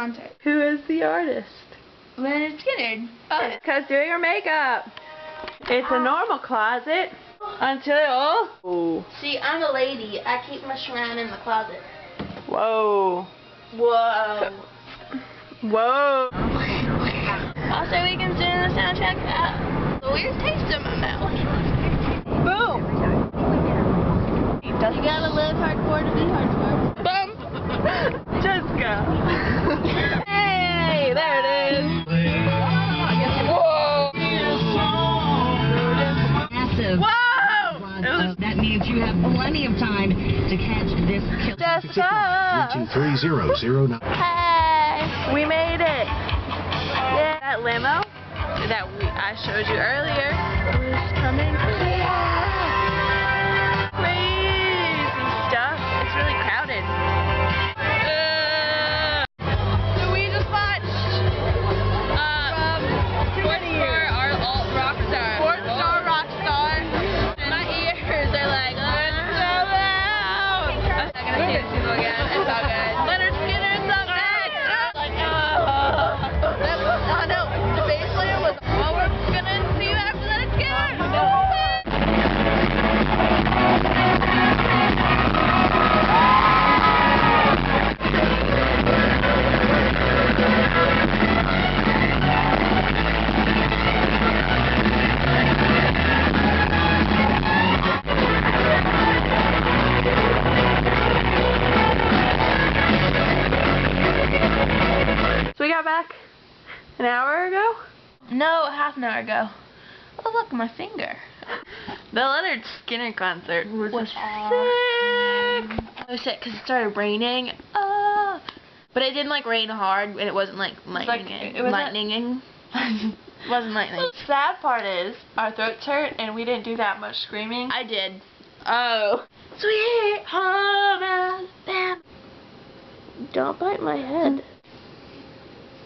concert. Who is the artist? Leonard Skinner. Oh. Because doing her makeup. It's a normal closet until... Oh. See, I'm a lady. I keep my shrine in the closet. Whoa. Whoa. Whoa. Also, we can doing the soundtrack. A weird taste in my mouth. Boom. You gotta live hardcore to be hardcore. Bum. Jessica. Hey, there it is. Whoa. Massive. Whoa. That means you have plenty of time to catch this killer. Jessica. 3230009. Hey, we made it. Yeah, that limo that I showed you earlier was coming. Yeah. Crazy stuff. It's really crowded. So we just watched Sports Star, our alt rock star. Sports Star rock star. My ears are like, oh, it's so loud. I'm not gonna see these people again. It's all good. Leonard Skinner is up next. Like, oh no, the bass player was all we're gonna see after Leonard Skinner. So we got back an hour ago? No, half an hour ago. Oh, look, my finger. The Leonard Skinner concert was sick. I was sick because it started raining. But it didn't like rain hard, and it wasn't like lightning. Lightning. It wasn't lightning. The sad part is our throats hurt and we didn't do that much screaming. I did. Oh. Sweet home Alabama. Don't bite my head.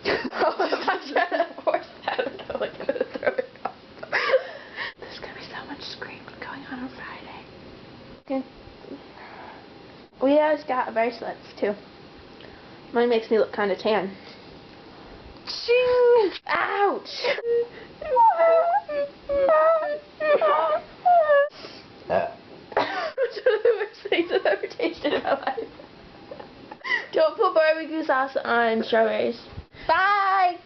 Oh, if I try to force that, I'm totally gonna throw it off. There's gonna be so much screaming going on Friday. Okay. We always got bracelets too. Mine makes me look kind of tan. Ching! Ouch! Which one of the worst things I've ever tasted in my life? Don't put barbecue sauce on strawberries. Bye!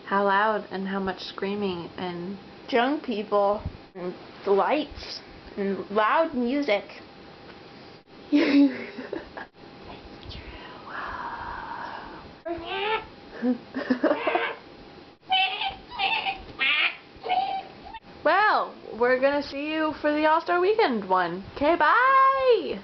How loud and how much screaming and drunk people and the lights and loud music. It's true. Well, we're gonna see you for the All-Star Weekend one. Okay, bye!